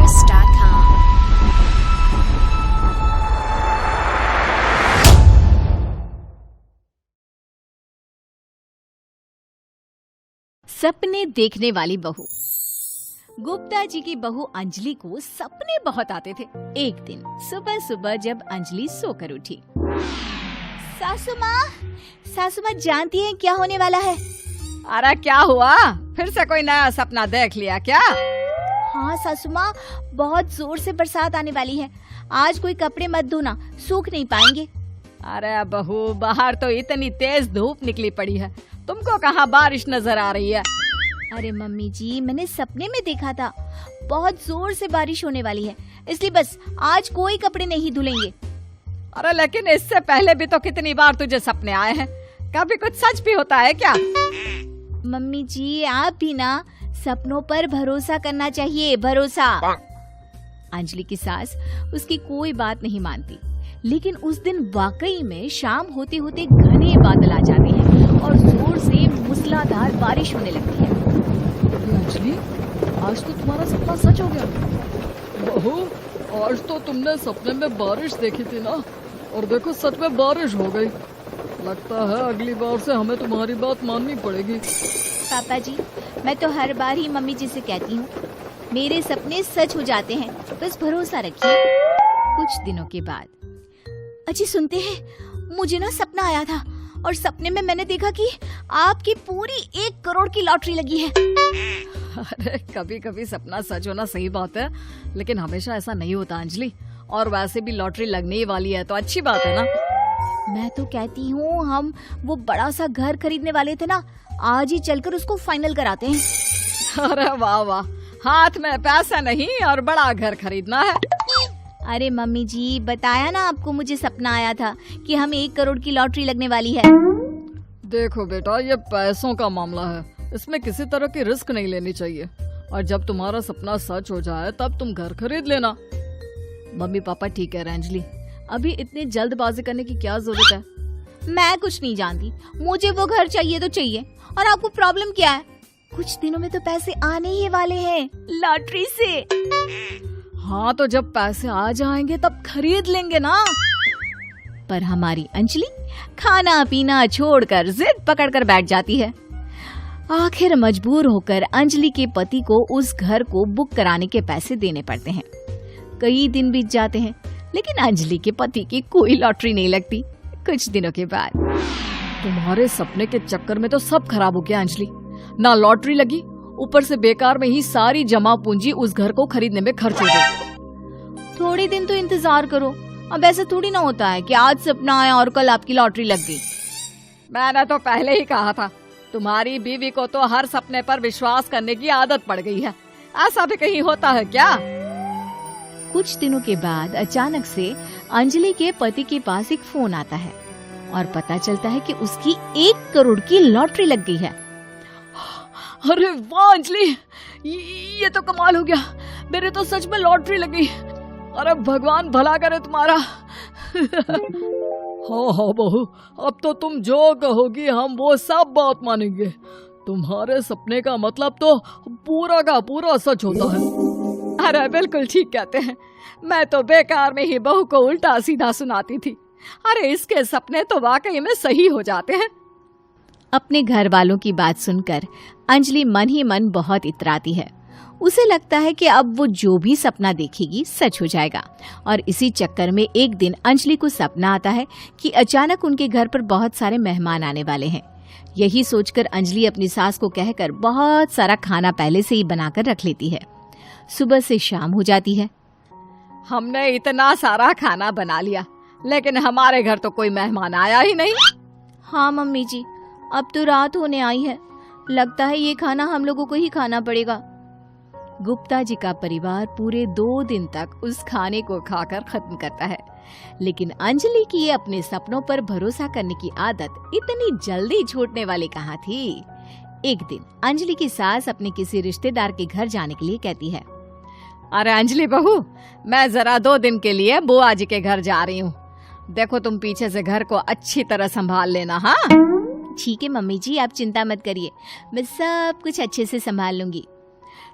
SuperSuperTales.com। सपने देखने वाली बहू। गुप्ता जी की बहू अंजलि को सपने बहुत आते थे। एक दिन सुबह सुबह जब अंजलि सोकर उठी, सासू माँ जानती हैं क्या होने वाला है? अरे क्या हुआ, फिर से कोई नया सपना देख लिया क्या? हाँ सासू माँ, बहुत जोर से बरसात आने वाली है। आज कोई कपड़े मत धोना, सूख नहीं पाएंगे। अरे बहू, बाहर तो इतनी तेज धूप निकली पड़ी है, तुमको कहाँ बारिश नजर आ रही है? अरे मम्मी जी, मैंने सपने में देखा था बहुत जोर से बारिश होने वाली है, इसलिए बस आज कोई कपड़े नहीं धुलेंगे। अरे लेकिन इससे पहले भी तो कितनी बार तुझे सपने आए हैं, कभी कुछ सच भी होता है क्या? मम्मी जी, आप भी ना सपनों पर भरोसा करना चाहिए, भरोसा। अंजलि की सास उसकी कोई बात नहीं मानती, लेकिन उस दिन वाकई में शाम होते होते घने बादल आ जाते हैं और जोर से मूसलाधार बारिश होने लगती है। अंजलि, आज तो तुम्हारा सपना सच हो गया। बहू, आज तो तुमने सपने में बारिश देखी थी ना, और देखो सच में बारिश हो गई। लगता है अगली बार से हमें तुम्हारी बात माननी पड़ेगी। पापा जी, मैं तो हर बार ही मम्मी जी से कहती हूँ, मेरे सपने सच हो जाते हैं, बस भरोसा रखिए। कुछ दिनों के बाद, अजी सुनते हैं, मुझे ना सपना आया था और सपने में मैंने देखा कि आपकी पूरी 1 करोड़ की लॉटरी लगी है। अरे कभी कभी सपना सच होना सही बात है, लेकिन हमेशा ऐसा नहीं होता अंजलि। और वैसे भी लॉटरी लगने ही वाली है तो अच्छी बात है ना। मैं तो कहती हूँ, हम वो बड़ा सा घर खरीदने वाले थे ना, आज ही चलकर उसको फाइनल कराते हैं। अरे वाह वाह, हाथ में पैसा नहीं और बड़ा घर खरीदना है। अरे मम्मी जी, बताया ना आपको, मुझे सपना आया था कि हम 1 करोड़ की लॉटरी लगने वाली है। देखो बेटा, ये पैसों का मामला है, इसमें किसी तरह की रिस्क नहीं लेनी चाहिए। और जब तुम्हारा सपना सच हो जाए तब तुम घर खरीद लेना। मम्मी पापा ठीक है अंजलि, अभी इतनी जल्दबाजी करने की क्या जरूरत है? मैं कुछ नहीं जानती, मुझे वो घर चाहिए तो चाहिए। और आपको प्रॉब्लम क्या है? कुछ दिनों में तो पैसे आने ही वाले हैं लॉटरी से। हाँ तो जब पैसे आ जाएंगे तब खरीद लेंगे ना। पर हमारी अंजलि खाना पीना छोड़कर जिद पकड़कर बैठ जाती है। आखिर मजबूर होकर अंजलि के पति को उस घर को बुक कराने के पैसे देने पड़ते हैं। कई दिन बीत जाते हैं, लेकिन अंजलि के पति की कोई लॉटरी नहीं लगती। कुछ दिनों के बाद, तुम्हारे सपने के चक्कर में तो सब खराब हो गया अंजलि। ना लॉटरी लगी, ऊपर से बेकार में ही सारी जमा पूंजी उस घर को खरीदने में खर्च हो गई। थोड़े दिन तो इंतजार करो, अब ऐसा थोड़ी ना होता है कि आज सपना आया और कल आपकी लॉटरी लग गई। मैंने तो पहले ही कहा था, तुम्हारी बीवी को तो हर सपने पर विश्वास करने की आदत पड़ गई है। ऐसा भी कहीं होता है क्या? कुछ दिनों के बाद अचानक से अंजलि के पति के पास एक फोन आता है और पता चलता है कि उसकी 1 करोड़ की लॉटरी लग गई है। अरे वाह अंजलि, ये तो कमाल हो गया, मेरे तो सच में लॉटरी लगी। अरे भगवान भला करे तुम्हारा। हाँ बहू, अब तो तुम जो कहोगी हम वो सब बात मानेंगे। तुम्हारे सपने का मतलब तो पूरा का पूरा सच होता है। अरे बिल्कुल ठीक कहते हैं, मैं तो बेकार में ही बहू को उल्टा सीधा सुनाती थी। अरे इसके सपने तो वाकई में सही हो जाते हैं। अपने घर वालों की बात सुनकर अंजलि मन ही मन बहुत इतराती है। उसे लगता है कि अब वो जो भी सपना देखेगी सच हो जाएगा। और इसी चक्कर में एक दिन अंजलि को सपना आता है कि अचानक उनके घर पर बहुत सारे मेहमान आने वाले हैं। यही सोचकर अंजलि अपनी सास को कहकर बहुत सारा खाना पहले से ही बनाकर रख लेती है। सुबह से शाम हो जाती है। हमने इतना सारा खाना बना लिया, लेकिन हमारे घर तो कोई मेहमान आया ही नहीं। हाँ मम्मी जी, अब तो रात होने आई है, लगता है ये खाना हम लोगों को ही खाना पड़ेगा। गुप्ता जी का परिवार पूरे 2 दिन तक उस खाने को खाकर खत्म करता है, लेकिन अंजलि की अपने सपनों पर भरोसा करने की आदत इतनी जल्दी छूटने वाली कहाँ थी। एक दिन अंजलि की सास अपने किसी रिश्तेदार के घर जाने के लिए कहती है, अरे अंजलि बहू, मैं जरा 2 दिन के लिए बुआ जी के घर जा रही हूँ। देखो तुम पीछे से घर को अच्छी तरह संभाल लेना। हाँ ठीक है मम्मी जी, आप चिंता मत करिए, मैं सब कुछ अच्छे से संभाल लूंगी।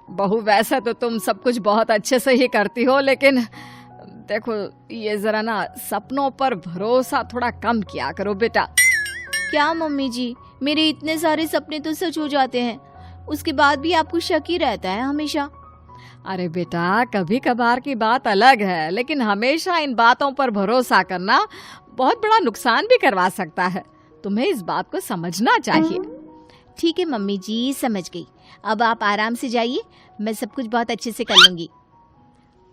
बहू वैसे तो तुम सब कुछ बहुत अच्छे से ही करती हो, लेकिन देखो ये जरा ना सपनों पर भरोसा थोड़ा कम किया करो बेटा। क्या मम्मी जी, मेरे इतने सारे सपने तो सच हो जाते हैं, उसके बाद भी आपको शक ही रहता है हमेशा। अरे बेटा, कभी कभार की बात अलग है, लेकिन हमेशा इन बातों पर भरोसा करना बहुत बड़ा नुकसान भी करवा सकता है। तुम्हें इस बात को समझना चाहिए। ठीक है मम्मी जी, समझ गई। अब आप आराम से जाइए, मैं सब कुछ बहुत अच्छे से कर लूंगी।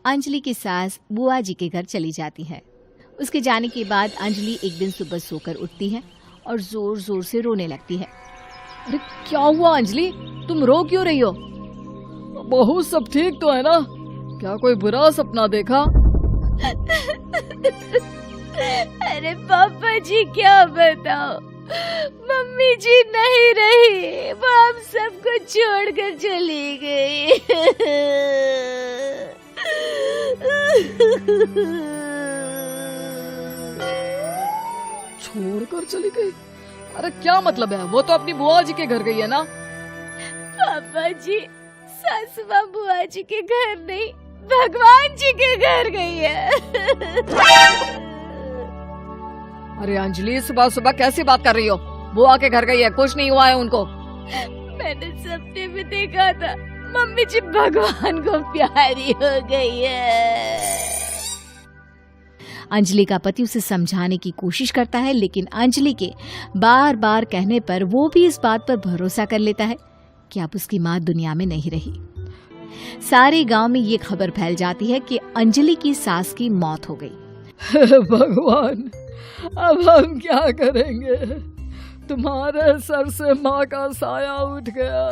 अंजलि की सास बुआ जी के घर चली जाती है। उसके जाने के बाद अंजलि एक दिन सुबह सोकर उठती है और जोर जोर से रोने लगती है। अरे क्या हुआ अंजलि, तुम रो क्यों रही हो? बहू सब ठीक तो है ना? क्या कोई बुरा सपना देखा? अरे पापा जी क्या बताओ, मम्मी जी नहीं रही, वो हम सबको छोड़कर चली गई। छोड़कर चली गई? अरे क्या मतलब है? वो तो अपनी बुआ जी के घर गई है ना? पापा जी, सासू माँ बुआ जी के घर नहीं, भगवान जी के घर गई है। अरे अंजलि, सुबह सुबह कैसी बात कर रही हो? बुआ के घर गई है, कुछ नहीं हुआ है उनको। मैंने सपने में देखा था, मम्मी जी भगवान को प्यारी हो गई है। अंजलि का पति उसे समझाने की कोशिश करता है, लेकिन अंजलि के बार बार कहने पर वो भी इस बात पर भरोसा कर लेता है कि अब उसकी माँ दुनिया में नहीं रही। सारे गांव में ये खबर फैल जाती है कि अंजलि की सास की मौत हो गई। भगवान, अब हम क्या करेंगे? तुम्हारे सर से माँ का साया उठ गया।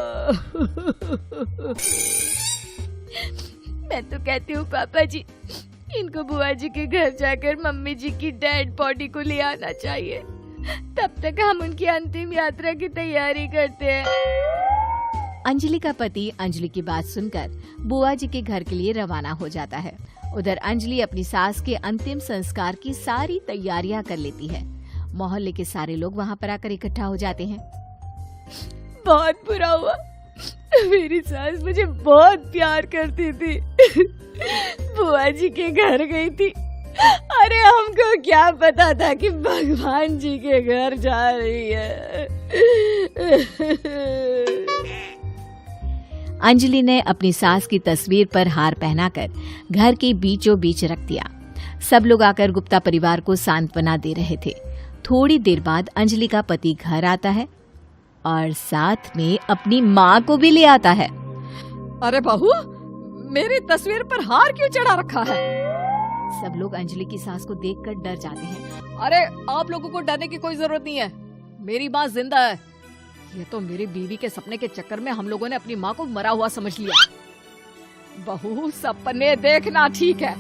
मैं तो कहती हूँ पापा जी, इनको बुआ जी के घर जाकर मम्मी जी की डेड बॉडी को ले आना चाहिए, तब तक हम उनकी अंतिम यात्रा की तैयारी करते हैं। अंजलि का पति अंजलि की बात सुनकर बुआ जी के घर के लिए रवाना हो जाता है। उधर अंजलि अपनी सास के अंतिम संस्कार की सारी तैयारियां कर लेती है। मोहल्ले के सारे लोग वहां पर आकर इकट्ठा हो जाते हैं। बहुत बुरा हुआ, मेरी सास मुझे बहुत प्यार करती थी, बुआ जी के घर गई थी। अरे हमको क्या पता था कि भगवान जी के घर जा रही है। अंजलि ने अपनी सास की तस्वीर पर हार पहनाकर घर के बीचों बीच रख दिया। सब लोग आकर गुप्ता परिवार को सांत्वना दे रहे थे। थोड़ी देर बाद अंजलि का पति घर आता है और साथ में अपनी माँ को भी ले आता है। अरे बहू, मेरी तस्वीर पर हार क्यों चढ़ा रखा है? सब लोग अंजलि की सास को देखकर डर जाते हैं। अरे आप लोगों को डरने की कोई जरूरत नहीं है, मेरी माँ जिंदा है। ये तो मेरी बीवी के सपने के चक्कर में हम लोगों ने अपनी माँ को मरा हुआ समझ लिया। बहू, सपने देखना ठीक है,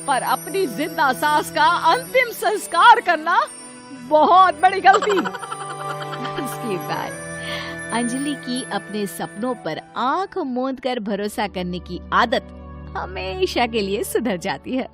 पर अपनी जिंदा सास का अंतिम संस्कार करना बहुत बड़ी गलती। इसके बाद अंजलि की अपने सपनों पर आंख मूंद कर भरोसा करने की आदत हमेशा के लिए सुधर जाती है।